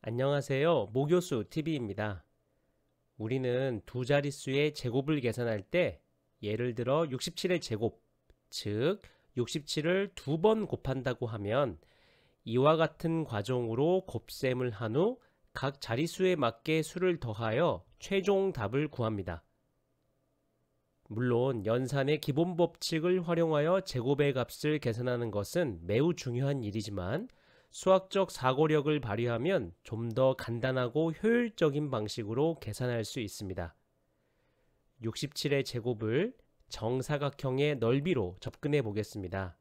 안녕하세요. 모교수 TV입니다. 우리는 두 자릿수의 제곱을 계산할 때 예를 들어 67의 제곱, 즉 67을 두 번 곱한다고 하면 이와 같은 과정으로 곱셈을 한 후 각 자릿수에 맞게 수를 더하여 최종 답을 구합니다. 물론 연산의 기본 법칙을 활용하여 제곱의 값을 계산하는 것은 매우 중요한 일이지만 수학적 사고력을 발휘하면 좀 더 간단하고 효율적인 방식으로 계산할 수 있습니다. 67의 제곱을 정사각형의 넓이로 접근해 보겠습니다.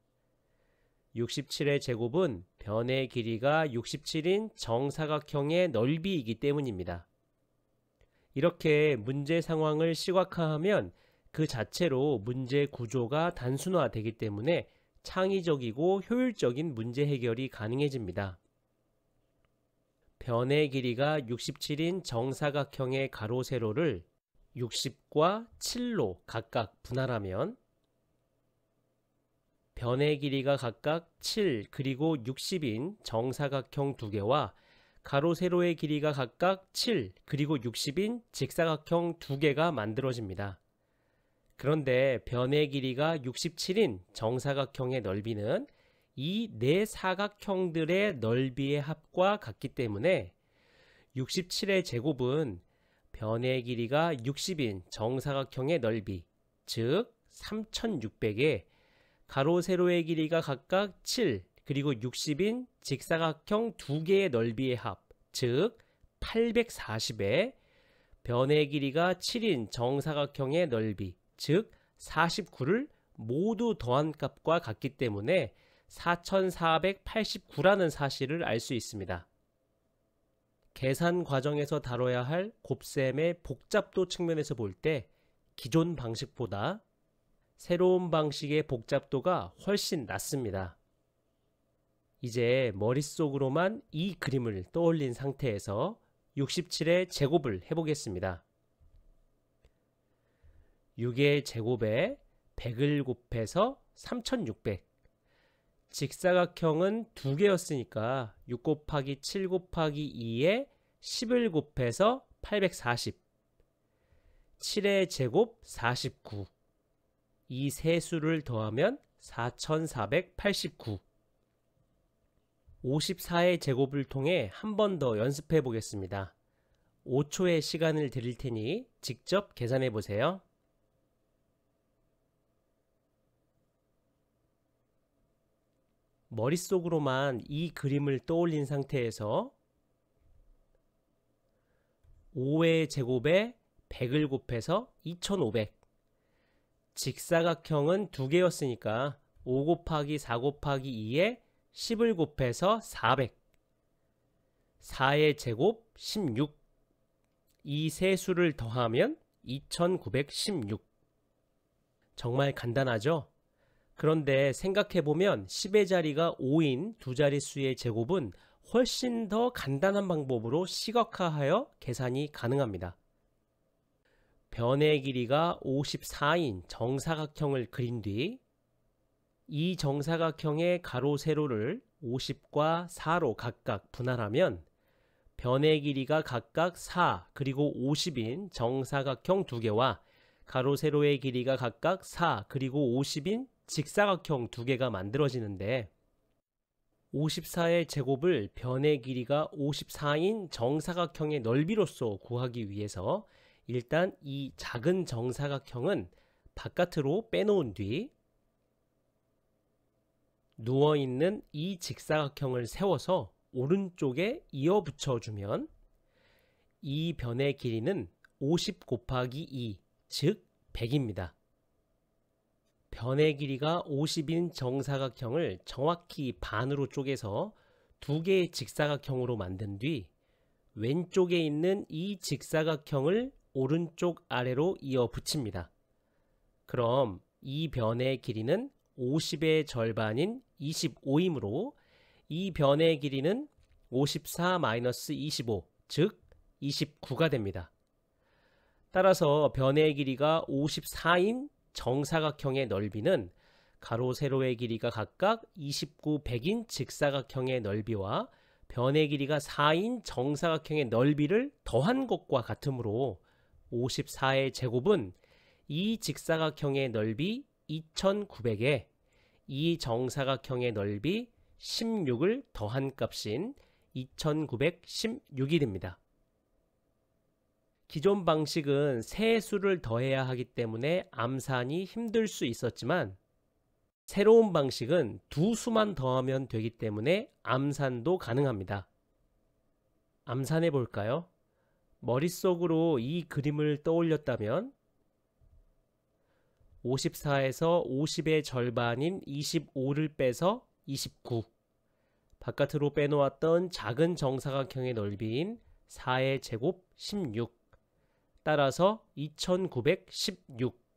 67의 제곱은 변의 길이가 67인 정사각형의 넓이이기 때문입니다. 이렇게 문제 상황을 시각화하면 그 자체로 문제 구조가 단순화되기 때문에 창의적이고 효율적인 문제 해결이 가능해집니다. 변의 길이가 67인 정사각형의 가로 세로를 60과 7로 각각 분할하면 변의 길이가 각각 7 그리고 60인 정사각형 두 개와 가로 세로의 길이가 각각 7 그리고 60인 직사각형 두 개가 만들어집니다. 그런데 변의 길이가 67인 정사각형의 넓이는 이 네 사각형들의 넓이의 합과 같기 때문에 67의 제곱은 변의 길이가 60인 정사각형의 넓이, 즉 3600에 가로 세로의 길이가 각각 7 그리고 60인 직사각형 두 개의 넓이의 합, 즉 840에 변의 길이가 7인 정사각형의 넓이, 즉 49를 모두 더한 값과 같기 때문에 4489라는 사실을 알 수 있습니다. 계산 과정에서 다뤄야 할 곱셈의 복잡도 측면에서 볼 때 기존 방식보다 새로운 방식의 복잡도가 훨씬 낮습니다. 이제 머릿속으로만 이 그림을 떠올린 상태에서 67의 제곱을 해보겠습니다. 6의 제곱에 100을 곱해서 3600. 직사각형은 두 개였으니까 6 곱하기 7 곱하기 2에 10을 곱해서 840. 7의 제곱 49. 이 세 수를 더하면 4489. 54의 제곱을 통해 한 번 더 연습해 보겠습니다. 5초의 시간을 드릴 테니 직접 계산해 보세요. 머릿속으로만 이 그림을 떠올린 상태에서 5의 제곱에 100을 곱해서 2500. 직사각형은 두 개였으니까 5 곱하기 4 곱하기 2에 10을 곱해서 400. 4의 제곱 16. 이 세 수를 더하면 2916. 정말 간단하죠? 그런데 생각해보면 10의 자리가 5인 두 자릿수의 제곱은 훨씬 더 간단한 방법으로 시각화하여 계산이 가능합니다. 변의 길이가 54인 정사각형을 그린 뒤 이 정사각형의 가로 세로를 50과 4로 각각 분할하면 변의 길이가 각각 4 그리고 50인 정사각형 두 개와 가로 세로의 길이가 각각 4 그리고 50인 직사각형 두 개가 만들어지는데 54의 제곱을 변의 길이가 54인 정사각형의 넓이로서 구하기 위해서 일단 이 작은 정사각형은 바깥으로 빼놓은 뒤 누워있는 이 직사각형을 세워서 오른쪽에 이어 붙여주면 이 변의 길이는 50 곱하기 2, 즉 100입니다. 변의 길이가 50인 정사각형을 정확히 반으로 쪼개서 두 개의 직사각형으로 만든 뒤 왼쪽에 있는 이 직사각형을 오른쪽 아래로 이어 붙입니다. 그럼 이 변의 길이는 50의 절반인 25이므로 이 변의 길이는 54-25, 즉 29가 됩니다. 따라서 변의 길이가 54인 정사각형의 넓이는 가로 세로의 길이가 각각 29, 100인 직사각형의 넓이와 변의 길이가 4인 정사각형의 넓이를 더한 것과 같으므로 54의 제곱은 이 직사각형의 넓이 2900에 이 정사각형의 넓이 16을 더한 값인 2916이 됩니다. 기존 방식은 세 수를 더해야 하기 때문에 암산이 힘들 수 있었지만 새로운 방식은 두 수만 더하면 되기 때문에 암산도 가능합니다. 암산해 볼까요? 머릿속으로 이 그림을 떠올렸다면 54에서 50의 절반인 25를 빼서 29, 바깥으로 빼놓았던 작은 정사각형의 넓이인 4의 제곱 16, 따라서 2916.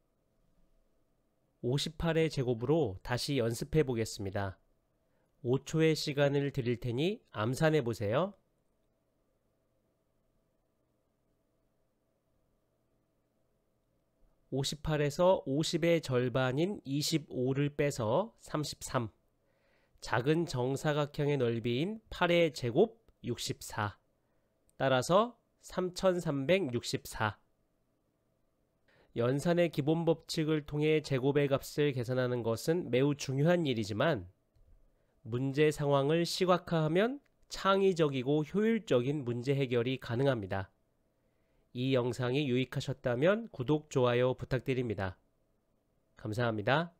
58의 제곱으로 다시 연습해 보겠습니다. 5초의 시간을 드릴 테니 암산해 보세요. (58에서) 50의 절반인 25를 빼서 33, 작은 정사각형의 넓이인 8의 제곱 64, 따라서 3364. 연산의 기본 법칙을 통해 제곱의 값을 계산하는 것은 매우 중요한 일이지만 문제 상황을 시각화하면 창의적이고 효율적인 문제 해결이 가능합니다. 이 영상이 유익하셨다면 구독, 좋아요 부탁드립니다. 감사합니다.